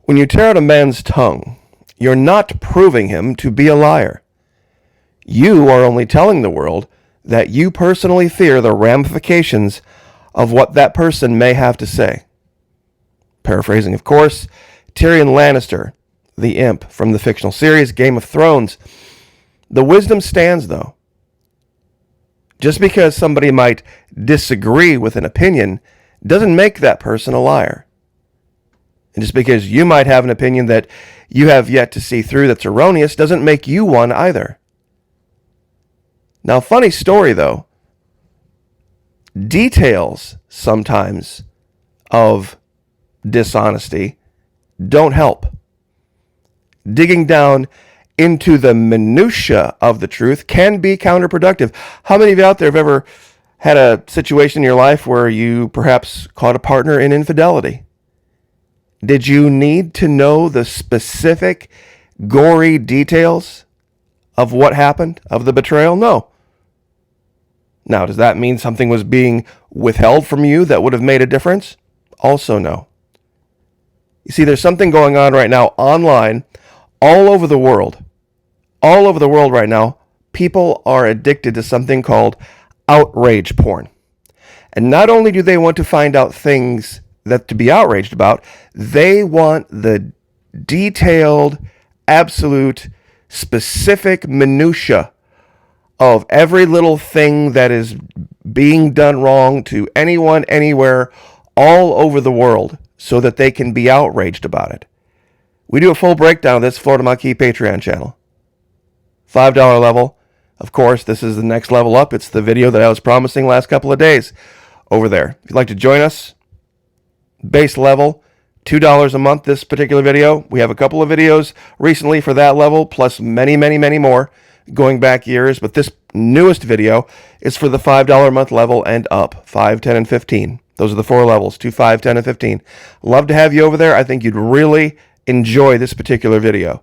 When you tear out a man's tongue, you're not proving him to be a liar. You are only telling the world that you personally fear the ramifications of what that person may have to say. Paraphrasing, of course, Tyrion Lannister, the imp from the fictional series Game of Thrones. The wisdom stands, though. Just because somebody might disagree with an opinion doesn't make that person a liar. And just because you might have an opinion that you have yet to see through that's erroneous doesn't make you one either. Now, funny story, though. Details, sometimes, of dishonesty don't help. Digging down into the minutia of the truth can be counterproductive. How many of you out there have ever had a situation in your life where you perhaps caught a partner in infidelity? Did you need to know the specific gory details of what happened, of the betrayal? No. Now, does that mean something was being withheld from you that would have made a difference? Also no. You see, there's something going on right now online, all over the world. All over the world right now, people are addicted to something called outrage porn. And not only do they want to find out things that to be outraged about, they want the detailed, absolute, specific minutia of every little thing that is being done wrong to anyone, anywhere, all over the world, so that they can be outraged about it. We do a full breakdown of this Florida Marquee Patreon channel. $5 level. Of course, this is the next level up. It's the video that I was promising last couple of days over there. If you'd like to join us, base level, $2 a month this particular video. We have a couple of videos recently for that level, plus many, many, many more going back years. But this newest video is for the $5 a month level and up, 5, 10, and 15. Those are the 4 levels, 2, 5, 10, and 15. Love to have you over there. I think you'd really enjoy this particular video,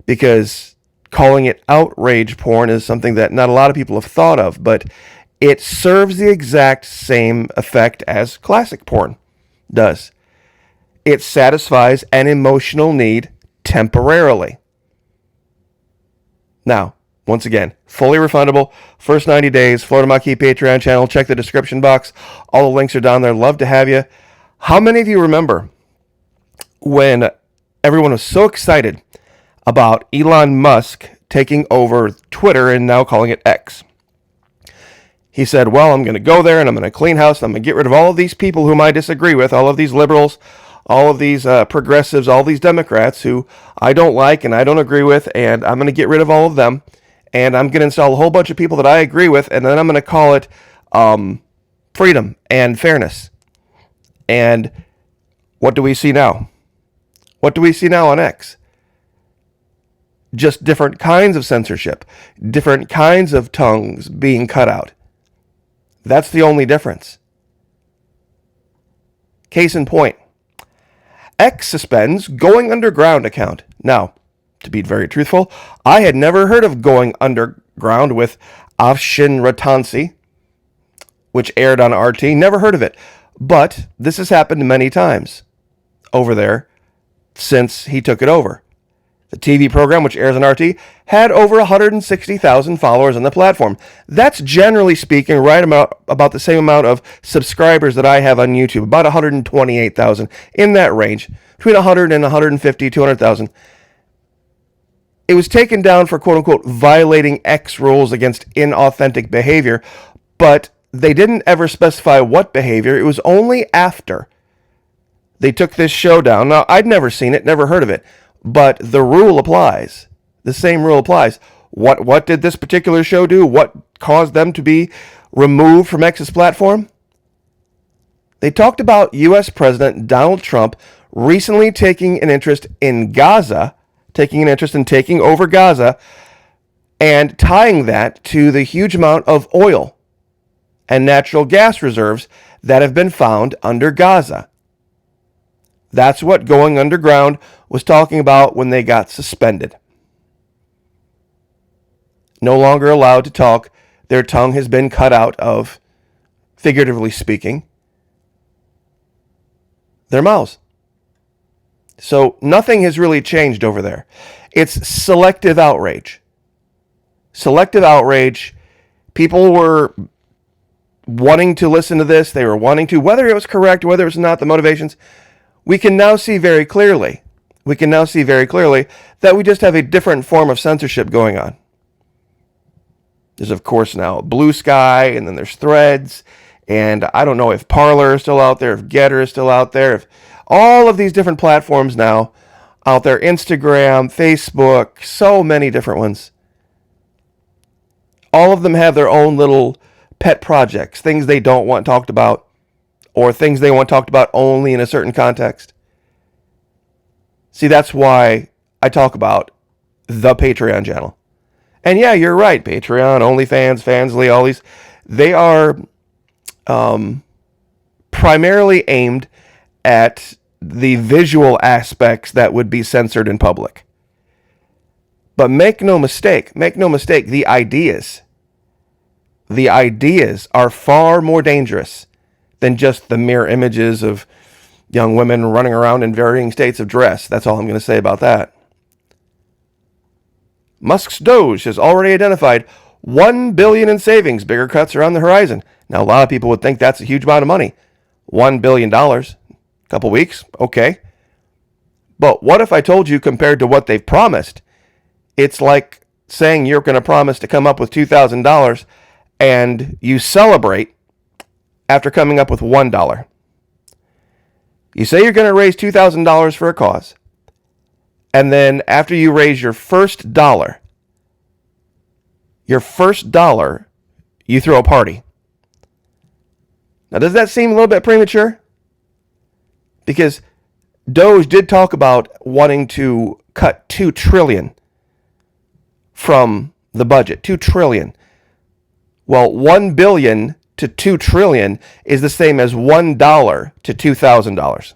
because calling it outrage porn is something that not a lot of people have thought of, but it serves the exact same effect as classic porn does. It satisfies an emotional need temporarily. Now, once again, fully refundable, first 90 days, Florida Marquee Patreon channel. Check the description box. All the links are down there. Love to have you. How many of you remember when everyone was so excited about Elon Musk taking over Twitter and now calling it X? He said, well, I'm going to go there and I'm going to clean house. And I'm going to get rid of all of these people whom I disagree with, all of these liberals, all of these progressives, all these Democrats who I don't like and I don't agree with, and I'm going to get rid of all of them. And I'm going to install a whole bunch of people that I agree with, and then I'm going to call it freedom and fairness. And what do we see now? What do we see now on X? Just different kinds of censorship, different kinds of tongues being cut out. That's the only difference. Case in point, X suspends Going Underground account. Now, to be very truthful, I had never heard of Going Underground with Afshin Ratansi, which aired on RT. Never heard of it. But this has happened many times over there since he took it over. The TV program, which airs on RT, had over 160,000 followers on the platform. That's generally speaking right about the same amount of subscribers that I have on YouTube, about 128,000, in that range, between 100 and 150, 200,000. It was taken down for quote-unquote violating X rules against inauthentic behavior, but they didn't ever specify what behavior. It was only after they took this show down. Now, I'd never seen it, never heard of it. But the rule applies. The same rule applies. What did this particular show do? What caused them to be removed from X's platform? They talked about U.S. President Donald Trump recently taking an interest in Gaza, taking an interest in taking over Gaza, and tying that to the huge amount of oil and natural gas reserves that have been found under Gaza. That's what Going Underground was talking about when they got suspended. No longer allowed to talk. Their tongue has been cut out of, figuratively speaking, their mouths. So nothing has really changed over there. It's selective outrage. Selective outrage. People were wanting to listen to this. They were wanting to, whether it was correct, whether it was not, the motivations. We can now see very clearly. We can now see very clearly that we just have a different form of censorship going on. There's, of course, now Blue Sky, and then there's Threads. And I don't know if Parler is still out there, if Getter is still out there, if all of these different platforms now out there, Instagram, Facebook, so many different ones. All of them have their own little pet projects, things they don't want talked about, or things they want talked about only in a certain context. See, that's why I talk about the Patreon channel. And yeah, you're right, Patreon, OnlyFans, Fansly, all these, they are primarily aimed at the visual aspects that would be censored in public. But make no mistake, the ideas are far more dangerous than just the mere images of young women running around in varying states of dress. That's all I'm going to say about that. Musk's Doge has already identified $1 billion in savings. Bigger cuts are on the horizon. Now, a lot of people would think that's a huge amount of money. $1 billion, a couple weeks, okay. But what if I told you, compared to what they've promised, it's like saying you're going to promise to come up with $2,000 and you celebrate after coming up with $1. You say you're going to raise $2,000 for a cause, and then after you raise your first dollar, you throw a party. Now, does that seem a little bit premature? Because Doge did talk about wanting to cut $2 trillion from the budget. $2 trillion. Well, $1 billion to $2 trillion is the same as $1 to $2,000.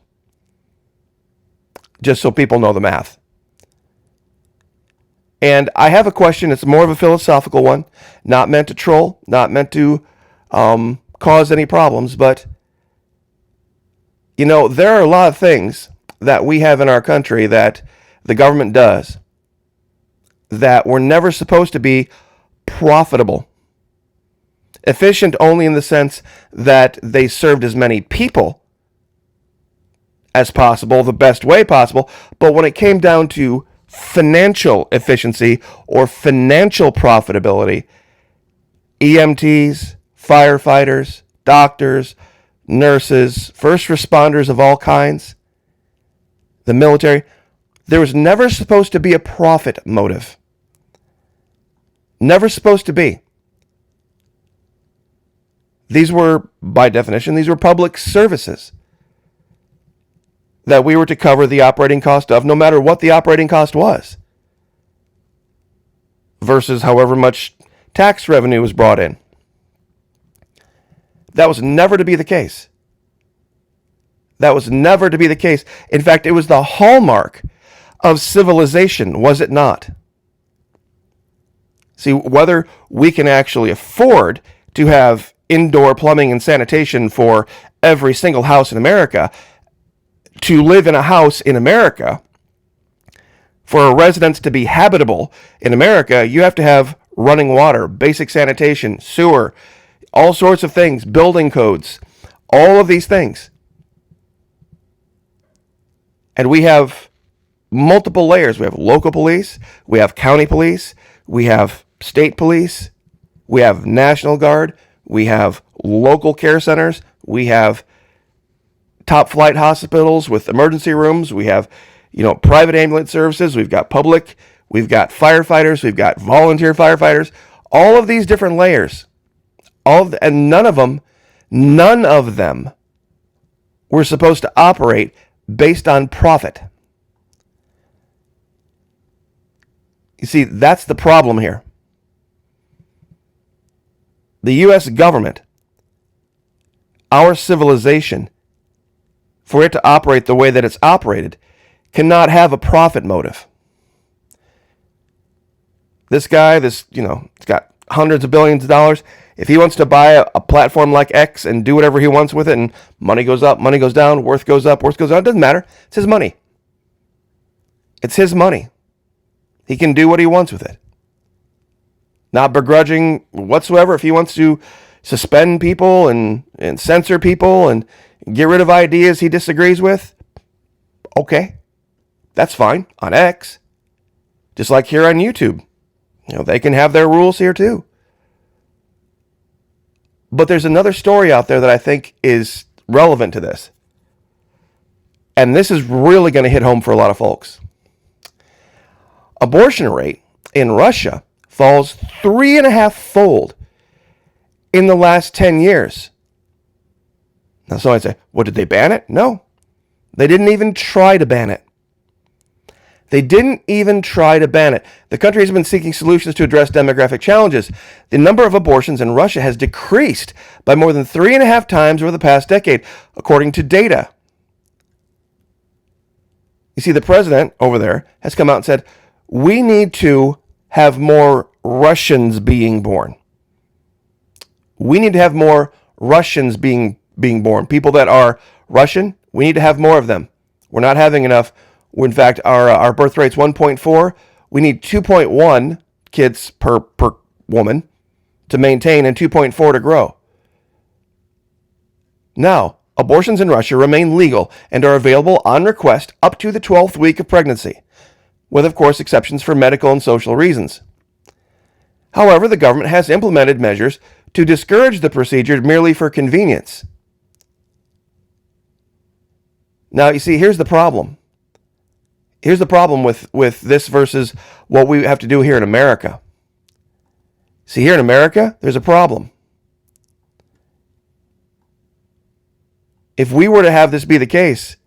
Just so people know the math. And I have a question. It's more of a philosophical one, not meant to troll, not meant to cause any problems. But, you know, there are a lot of things that we have in our country that the government does that were never supposed to be profitable. Efficient only in the sense that they served as many people as possible, the best way possible. But when it came down to financial efficiency or financial profitability, EMTs, firefighters, doctors, nurses, first responders of all kinds, the military, there was never supposed to be a profit motive. Never supposed to be. These were, by definition, these were public services that we were to cover the operating cost of, no matter what the operating cost was, versus however much tax revenue was brought in. That was never to be the case. That was never to be the case. In fact, it was the hallmark of civilization, was it not? See, whether we can actually afford to have indoor plumbing and sanitation for every single house in America, to live in a house in America, for a residence to be habitable in America, you have to have running water, basic sanitation, sewer, all sorts of things, building codes, all of these things. And we have multiple layers. We have local police, we have county police, we have state police, we have National Guard, we have local care centers, we have top flight hospitals with emergency rooms, we have, private ambulance services, we've got public, we've got firefighters, we've got volunteer firefighters, all of these different layers, and none of them were supposed to operate based on profit. You see, that's the problem here. The U.S. government, our civilization, for it to operate the way that it's operated, cannot have a profit motive. This guy, he's got hundreds of billions of dollars. If he wants to buy a platform like X and do whatever he wants with it, and money goes up, money goes down, worth goes up, worth goes down, it doesn't matter. It's his money. It's his money. He can do what he wants with it. Not begrudging whatsoever. If he wants to suspend people and censor people and get rid of ideas he disagrees with, okay, that's fine on X. Just like here on YouTube. They can have their rules here too. But there's another story out there that I think is relevant to this. And this is really going to hit home for a lot of folks. Abortion rate in Russia falls 3.5-fold in the last 10 years. Now somebody say, well, did they ban it? No. They didn't even try to ban it. They didn't even try to ban it. The country has been seeking solutions to address demographic challenges. The number of abortions in Russia has decreased by more than 3.5 times over the past decade, according to data. You see, the president over there has come out and said, we need to have more Russians being born. We need to have more Russians being born. People that are Russian, we need to have more of them. We're not having enough. In fact, our birth rate's 1.4. We need 2.1 kids per woman to maintain and 2.4 to grow. Now, abortions in Russia remain legal and are available on request up to the 12th week of pregnancy, with, of course, exceptions for medical and social reasons. However, the government has implemented measures to discourage the procedure merely for convenience. Now, you see, here's the problem. Here's the problem with this versus what we have to do here in America. See, here in America, there's a problem. If we were to have this be the case,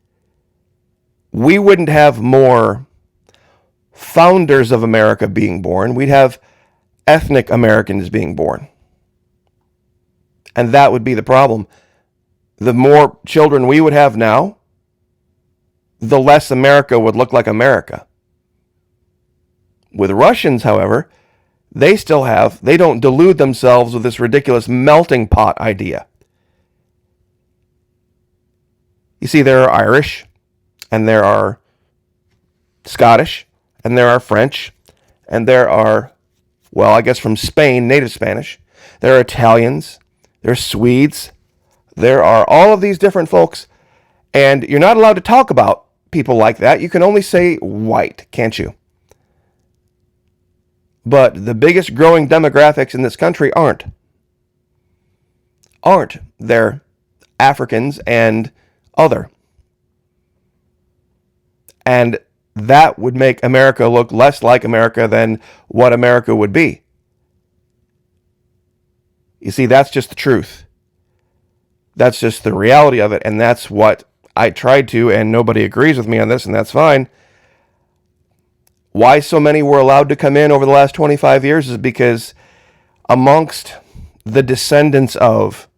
we wouldn't have more founders of America being born. We'd have ethnic Americans being born. And that would be the problem. The more children we would have now, the less America would look like America. With Russians, however, they don't delude themselves with this ridiculous melting pot idea. You see, there are Irish, and there are Scottish, and there are French, and there are, well, I guess from Spain, native Spanish. There are Italians, there are Swedes, there are all of these different folks, and you're not allowed to talk about people like that. You can only say white, can't you? But the biggest growing demographics in this country aren't. They're Africans and other. And that would make America look less like America than what America would be. You see, that's just the truth. That's just the reality of it, and that's what I tried to, and nobody agrees with me on this, and that's fine. Why so many were allowed to come in over the last 25 years is because amongst the descendants of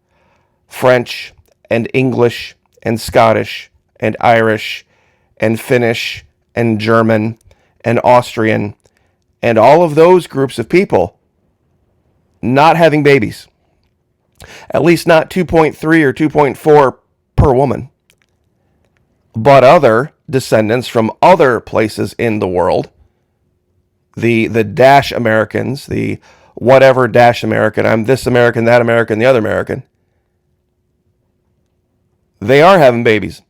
French and English and Scottish and Irish and Finnish and German and Austrian and all of those groups of people not having babies, at least not 2.3 or 2.4 per woman, but other descendants from other places in the world, the Dash Americans, the whatever Dash American, I'm this American, that American, the other American, they are having babies.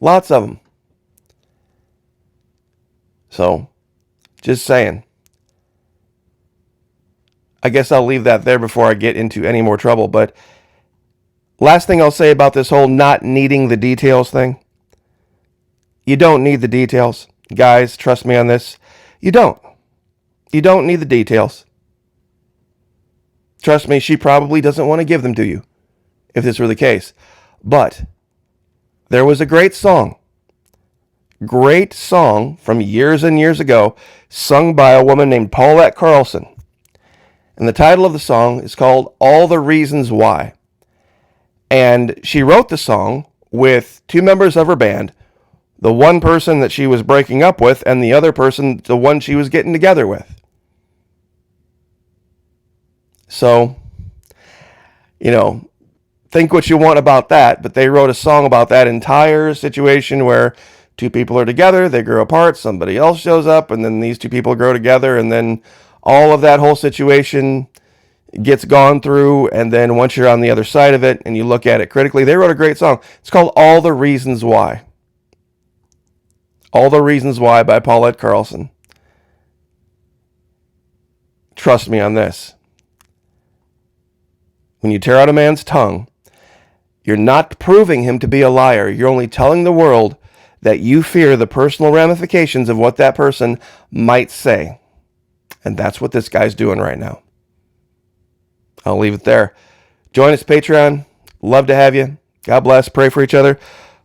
Lots of them. So, just saying. I guess I'll leave that there before I get into any more trouble. But last thing I'll say about this whole not needing the details thing. You don't need the details. Guys, trust me on this. You don't. You don't need the details. Trust me, she probably doesn't want to give them to you, if this were the case. But there was a great song from years and years ago, sung by a woman named Paulette Carlson. And the title of the song is called All the Reasons Why. And she wrote the song with two members of her band, the one person that she was breaking up with and the other person, the one she was getting together with. So, think what you want about that, but they wrote a song about that entire situation where Two people are together, they grow apart, somebody else shows up, and then these two people grow together, and then all of that whole situation gets gone through, and then once you're on the other side of it and you look at it critically, they wrote a great song. It's called All the Reasons Why. All the Reasons Why by Paulette Carlson. Trust me on this. When you tear out a man's tongue, you're not proving him to be a liar. You're only telling the world that you fear the personal ramifications of what that person might say. And that's what this guy's doing right now. I'll leave it there. Join us, Patreon. Love to have you. God bless. Pray for each other.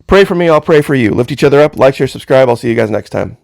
Pray for me. I'll pray for you. Lift each other up. Like, share, subscribe. I'll see you guys next time.